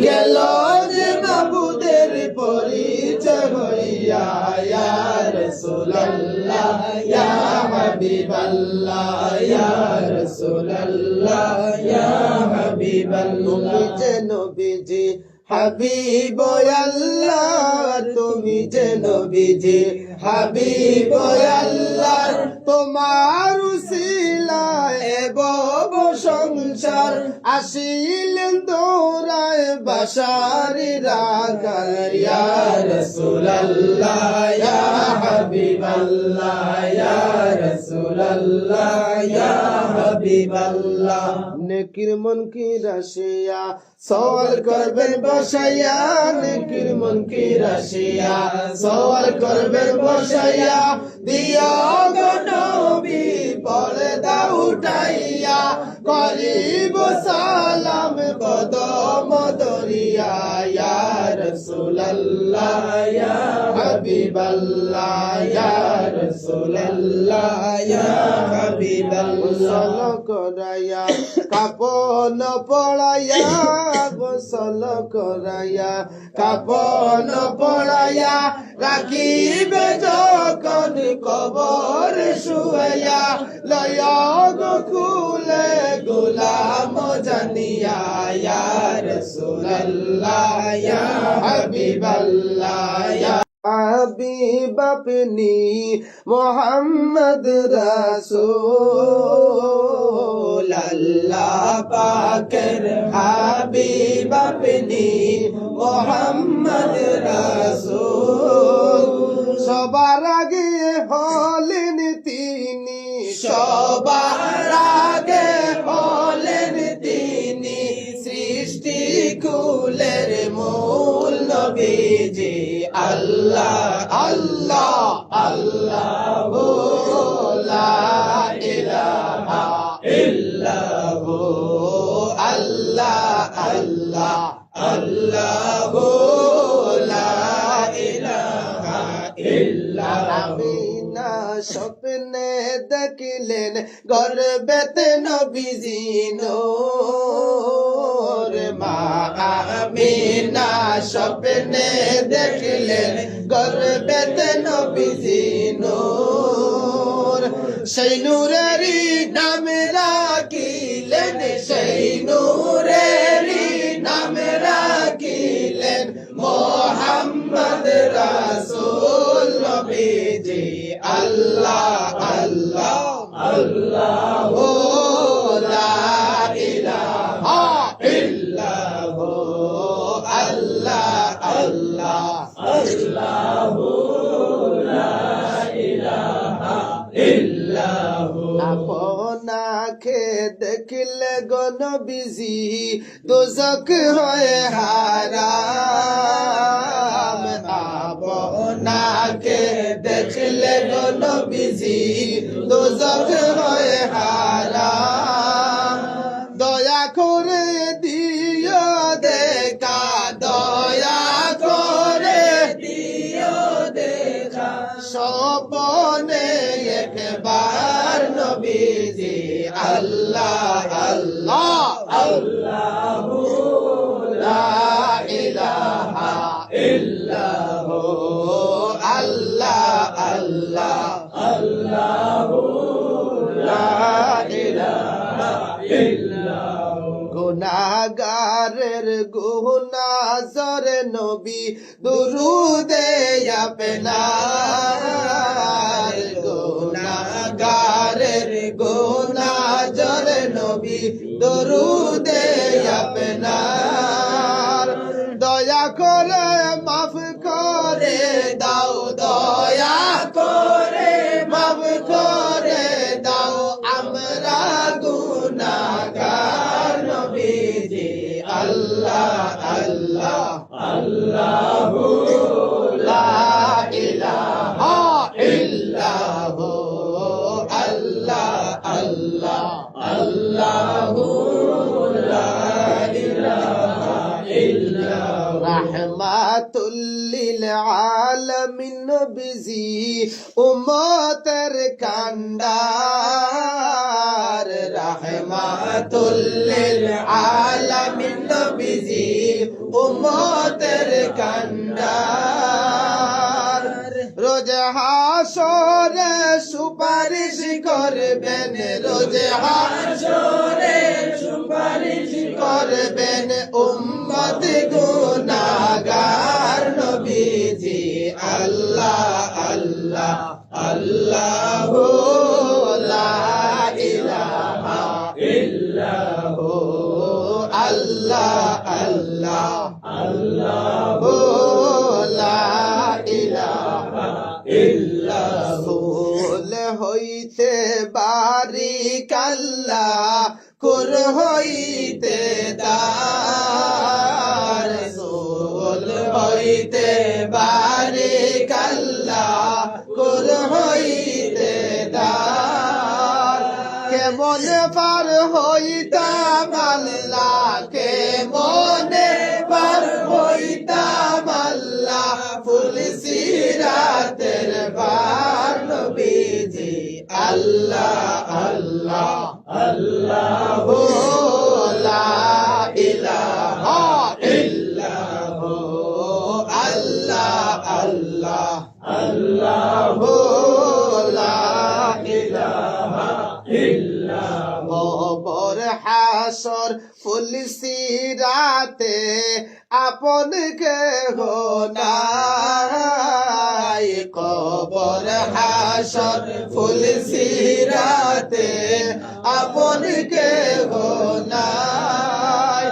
গেল যে মাবুদের পরিচয় হইয়া ইয়া রাসূলুল্লাহ ইয়া হাবিবাল্লাহ ইয়া রাসূলুল্লাহ ইয়া হাবিবাল্লাহ। তুমি যে নবীজি হাবিব আল্লাহ, তুমি যে নবীজি হাবিব আল্লাহ, তোমার উসিলায় ভব সংসার আসিলেন দৌড়ায় বাশারি রাখাল ইয়া রাসূলুল্লাহ ইয়া হাবিবাল্লাহ ইয়া রাসূলুল্লাহ ইয়া হাবিবাল্লাহ। নেকির মুনকির আসিয়া সওয়াল করবেন বসাইয়া, নেকির মুনকির আসিয়া সওয়াল করবেন বসাইয়া, দিয়া গো নবী পর্দা উঠাইয়া, করিব সালাম কদম দরিয়া ইয়া রাসূলুল্লাহ ইয়া হাবিবাল্লাহ ইয়া রাসূলুল্লাহ ইয়া হাবিবাল্লাহ। করাইয়া কাপন পড়াইয়া, গোসল করাইয়া কাপন পড়াইয়া, রাখিবে যখন কবর শুয়াইয়া, লয়া গো খুলে গোলাম জানিয়া ইয়া রাসূলুল্লাহ ইয়া হাবিবাল্লাহ ইয়া হাবিব আপনি মোহাম্মদ রাসূল, আল্লাহ পাকের হাবিব আপনি মোহাম্মদ রাসূল। সবার আগে হলেন তিনি, সবার আগে হলেন তিনি, সৃষ্টি কুলের মূল নবীজি আল্লাহ আল্লাহ আল্লাহ লা ইলাহা ইল্লাল্লাহ আল্লাহ আল্লাহ আল্লাহ লা ইলাহা ইল্লাল্লাহ। আমিনা স্বপ্নে দেখিলেন গর্বেতে নবীজি নূর, মা আমিনা স্বপ্নে দেখিলেন গর্বেতে নবীজি নূর, সেই নূরেরই নাম রাখিলেন, সেই নূরেরই নাম রাখিলেন মোহাম্মদ রাসূল নবীজি আল্লাহ আল্লাহ আল্লাহ লা ইলাহা ইল্লাল্লাহ আল্লাহ আল্লাহ আল্লাহ লা ইলাহা ইল্লাল্লাহ। আপনাকে দেখলে গো নবীজি দোজখ হয় হারাম, আপনাকে দেখলে গো নবীজি দোজখ হয় হারাম। দয়া করে দিও দেখা, দয়া করে দিও দেখা, স্বপনে একবার নবীজি আল্লাহ আল্লাহ আল্লাহ লা ইলাহা ইল্লাল্লাহ আল্লাহ আল্লাহ আল্লাহ লা ইলাহা ইল্লাল্লাহ। গুনাহগারের গুনাহ জরে নবী দুরুদে আপনার, গুনাহগারের গুনাহ জরে নবী দুরুদে আপনার। দয়া করে মাফ করে দাও, দয়া করে মাফ করে দাও, আমরা গুনাহগার নবীজি আল্লাহ আল্লাহ আল্লাহ লা ইলাহা ইল্লাল্লাহ আল্লাহ আল্লাহ আল্লাহ লা ইলাহা ইল্লাল্লাহ। রাহমাতুল লিল আলামিন নবীজি উম্মতের কান্ডার, রাহমাতুল লিল আলামিন নবীজি উম্মতের কান্ডার রোজ হাসরে সুপারিশ করবেন রোজ হাসরে সুপারিশ করবেন উম্মত গুনাহগার নবীজি আল্লাহ আল্লাহ আল্লাহু লা ইলাহা ইল্লাহু আল্লাহ আল্লাহ আল্লাহু লা ইলাহা ইল্লাহু হইতে বারিক আল্লাহ কুর হইতে দার রাসূল হইতে বারিক আল্লাহ কুর হইতে দার কেমন পার হইতাম আল্লাহ কেমন পার হইতাম আল্লাহ ফুল সিরাতের পার নবীজি আল্লাহ আল্লাহ আল্লাহু লা ইলাহা ইল্লাহু আল্লাহ আল্লাহ আল্লাহু লা ইলাহা ইল্লাহু কবর হাসর ফুল সিরাতে আপন কেহ নাই কবর হাসর ফুল সিরাতে আপন কেহ নাই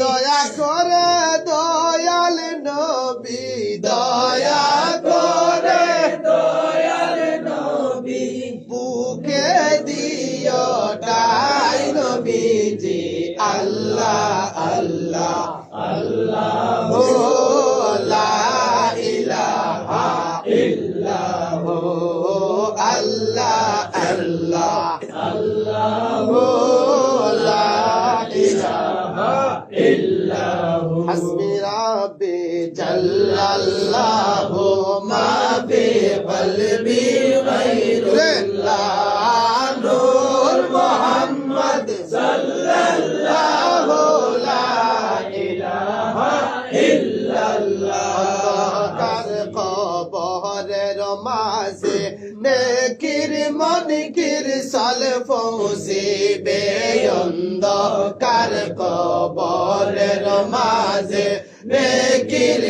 দয়া করে দয়াল নবী দয়া করে দয়াল নবী বুকে দিও ডাই নবীজি আল্লাহ আল্লাহ আল্লাহু লা ইলাহা ইল্লাহু আল্লাহ আল্লাহ আল্লাহু লা ইলাহা ইল্লাহু হাসবি রাব্বি জাল্লাল্লাহু মা ফি কলবি গায়রুল্লাহ নূর মুহাম্মদ সাল্লাল্লাহু লা ইলাহা ইল্লাল্লাহ কার কবরের মাঝে নেকির মনকির সাল পৌঁছিবে অন্ধকার কবরের মাঝে নেকির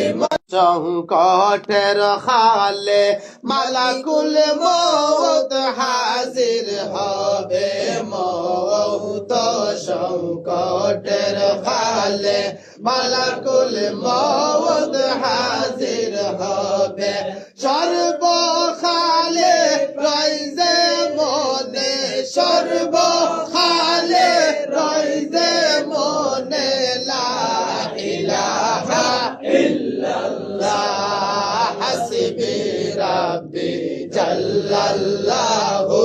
সংকটের হালে মালাকুল মওত হাজির হবে মওত সংকটের হালে মালাকুল মওত হাজির হবে সর্বখালে রইজে মনে সর্বখালে রইজে মনে লা ইলাহা ইল্লাল্লাহ হাসবি রাব্বি জাল্লাল্লাহু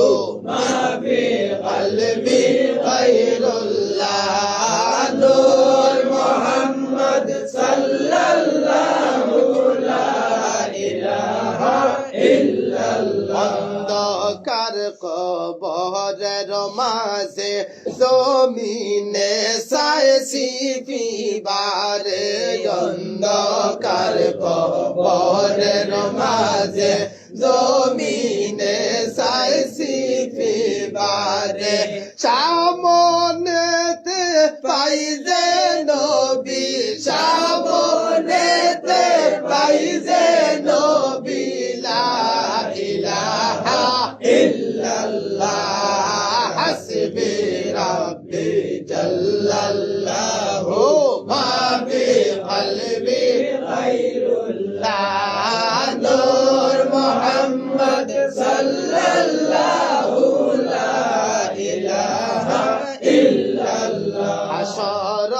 মা ফি কলবি গায়রুল্লাহ নূর মুহাম্মদ সাল্লাল্লাহু লা ইলাহা ইল্লাল্লাহ অন্ধকার কবরের মাঝে জমিনে সাইসি ফিবারে অন্ধকার কবরের মাঝে জমিনে সাইসি ফিবারে সামনেতে পাইজে নবী সামনেতে পাইজে নবী লা ইলাহা ইল্লাল্লাহ হাসবি রাব্বি জাল্লাল্লাহু মা ফি কলবি গায়রুল্লাহ নূর মুহাম্মদ সাল্লাল্লাহু লা ইলাহা ইল্লাল্লাহ হাসর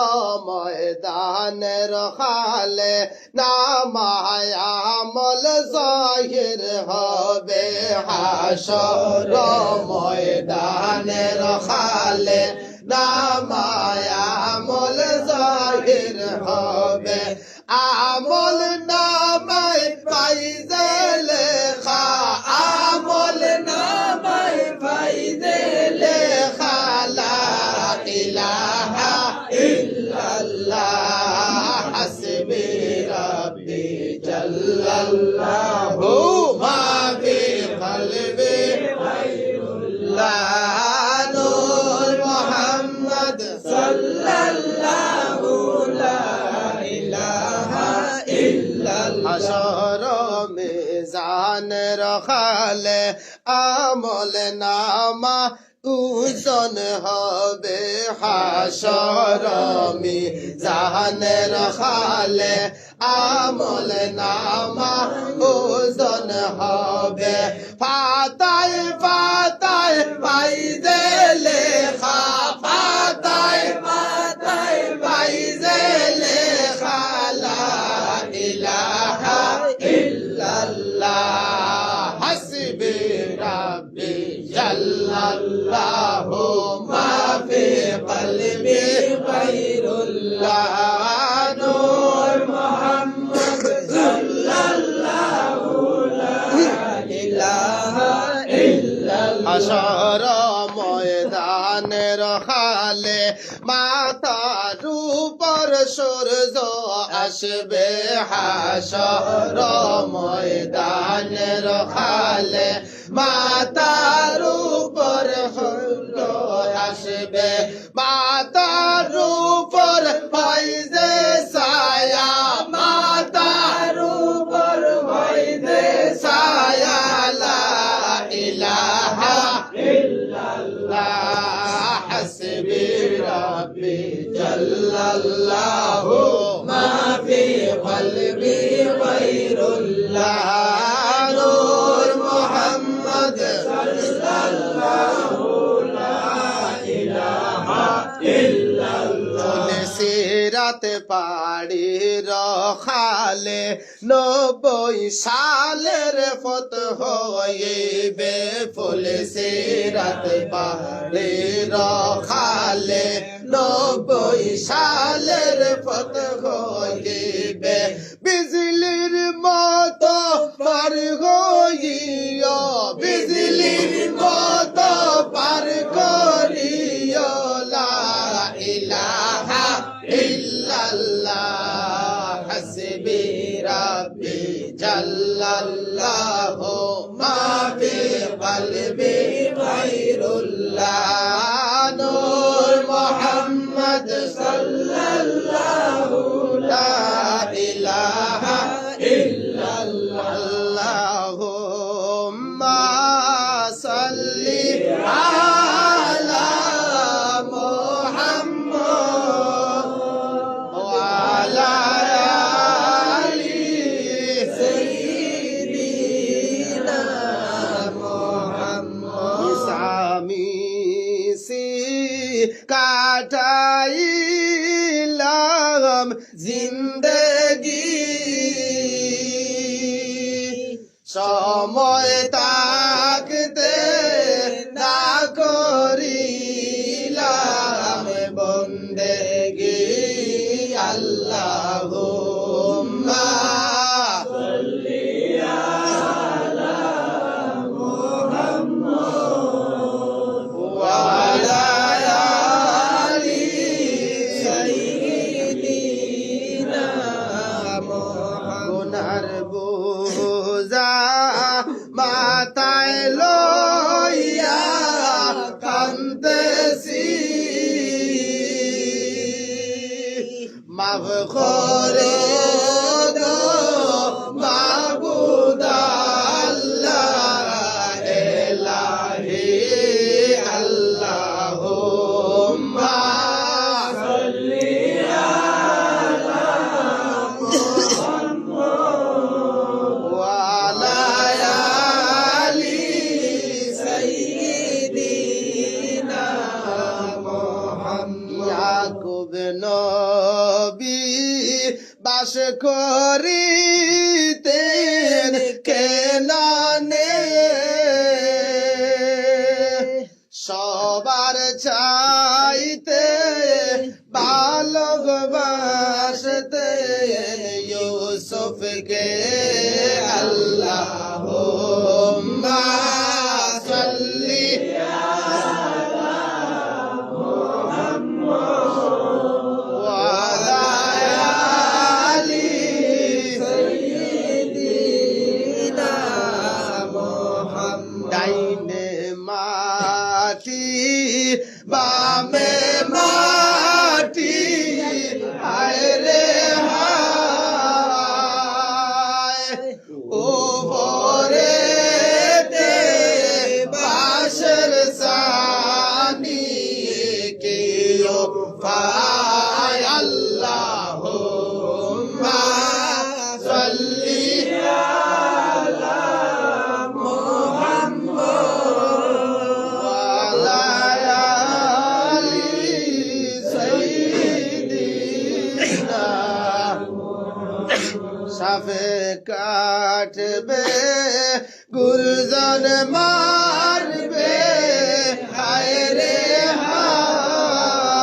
ময়দানের খালে নামায় আমল জাহির হবে হাসর ময়দানের খালে নামায় আমল জাহির হবে আমল নামায় পাইজে লেখা আমল নামায় পাইজে লেখা লা ইলাহা ইল্লাল্লাহ ইল্লাল্লাহু মা ফি কলবি গায়রুল্লাহ নূর মুহাম্মদ সাল্লাল্লাহু লা ইলাহা ইল্লাল্লাহ হাশর মিজান রাখালে আমল নামা ওজন হবে হাশর মিজানের খালে আমল নামা ওজন হবে ফাতায় ফাতায় ফাইজে লেখা ফাতায় ফাতায় ফাইজে লেখা লা ইলাহা ইল্লাল্লাহ হাসবি রাব্বি জাল্লাল্লাহু মা ফি কলবি গায়রুল্লাহ নূর মুহাম্মদ সাল্লাল্লাহু লা ইলাহা ইল্লাল্লাহ হাশর ময়দানের খালে মাথার উপর সূর্য আসবে হাশর ময়দানের খালে মাতার উপর হলো আসবে মাতার উপর ফাইজে ছায়া মাতার উপর ফাইজে ছায়া লা ইলাহা ইল্লাল্লাহ হাসবি রাব্বি জাল্লাল্লাহু মা ফি কলবি গায়রুল্লাহ নূর মুহাম্মদ সাল্লাল্লাহু লা ইলাহা ইল্লাল্লাহ সিরাত পাড়ি রখালে 90 সালের ফতহ হইবে ফুল সিরাত পাড়ি রখালে 90 সালের ফতহ হইবে বিজলির মতো পার হইয়া বিজলির মতো পার করিয়া লা ইলাহা ইল্লাল্লাহ হাসবি রাব্বি জাল্লাল্লাহু মা ফি কলবি গায়রুল্লাহ নূর মুহাম্মদ সাল্লাল্লাহু লা ইলাহা ইল্লাল্লাহ আল্লাহুম্মা সাল্লি আলা মুহাম্মদ ওয়া আলা আলি সাইয়্যিদিনা মুহাম্মদ ইসামি সি কাটাইলাম জিন্দেগি সময় থাকতে না করিলাম বন্দেগি আল্লাহুম্মা সাল্লি আলা মুহাম্মদ ওয়া আলা আলি সাইয়্যিদিনা মুহাম্মদ গুনার বোঝা মাথায় লইয়া কান্দেছি মাফ করে দো মাবুদ আল্লাহ ইলাহি আল্লাহুম্মা সাল্লি আলা মুহাম্মদ ওয়া আলা আলি সাইয়্যিদিনা মুহাম্মদ ইয়াকুব নবী বাস করিতেন কেনানে সবার চাইতে ভালোবাসতেন ইউসুফকে আল্লাহুম্মা সাল্লি আলা মুহাম্মদ ওয়া আলা আলি সাইয়্যিদিনা সাফে কাটবে গুরজন মারবে হায় রে হায়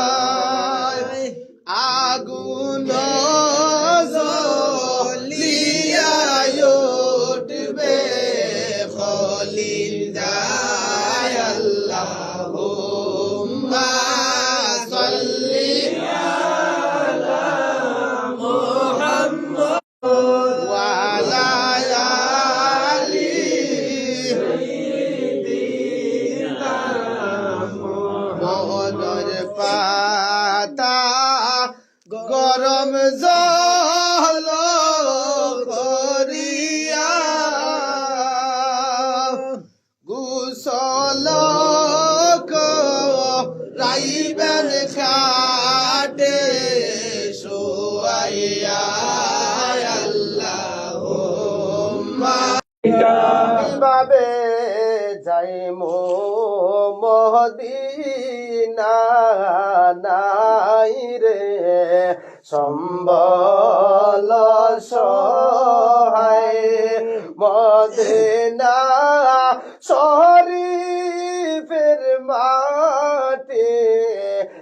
আগুন জ্বলিয়া উঠবে খলিল যায় আল্লাহুম্মা সাল্লি ওয়ালা আলি মহদর পাতা গরম জল করিয়া গুসল রাইবেন খাটে শোয়াইয়া আল্লাহুম্মা কিভাবে যাইমু মদিনা নাই রে সম্বল সহায় মদিনা শরীফের মাটি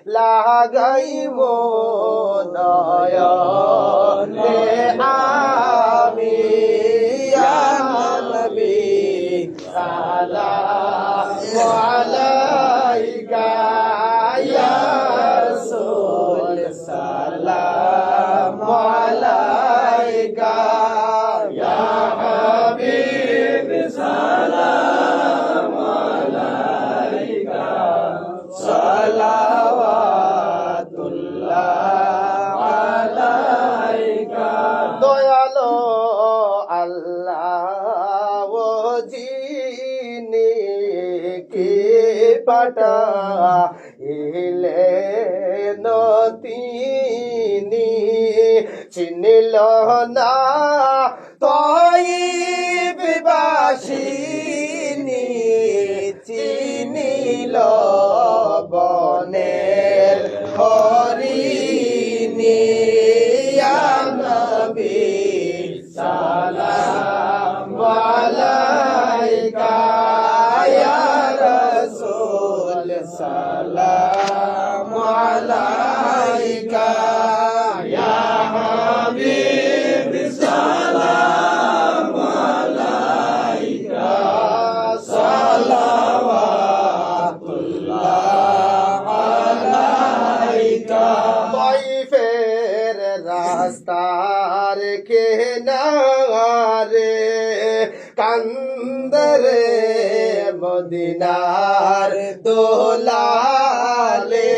লাগাইমু নয়নে আমি ইয়া নবী সালামু আলাইকা ইয়া রাসূল সালামু আলাইকা ইয়া হাবিব সালামু আলাইকা সালাওয়াতুল্লাহ আলাইকা দয়ালো আল্লাহ যিনি কি পাঠাইলে তিনি চিনিল না তয়িববাসিনী চিনিল বনের হরিণী ইয়া নবী সালামু আলাইকা ইয়া রাসূল সালামু আলাইকা ইয়া হাবিব সালামু আলাইকা সালাওয়াতুল্লাহ আলাইকা তাইফের রাস্তার কিনারে কান্দরে মদিনার দোলালে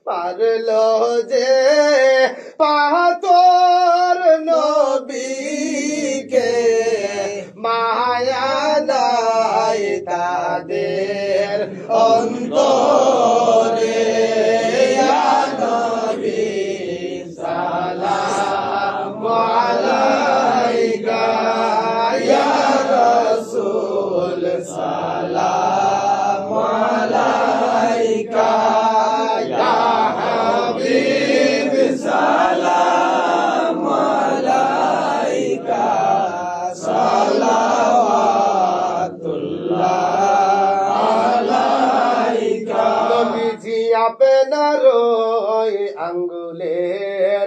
পারলো যে পাথর নবীকে মায়া নাই তাদের অন্তরে ইয়া নবী সালামু আলাইকা ইয়া রাসূল সালামু আলাইকা ইয়া হাবিব সালামু আলাইকা সালাওয়াতুল্লাহ আলাইকা নবীজি আপনার ওই আঙ্গুলের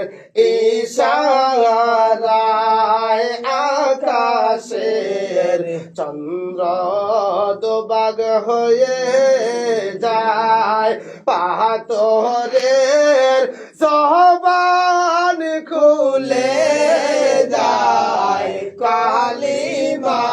ইশারায় আকাশের চন্দ্র দুবাগ হয়ে যায় পাথরের জবান খুলে যায় কালিমা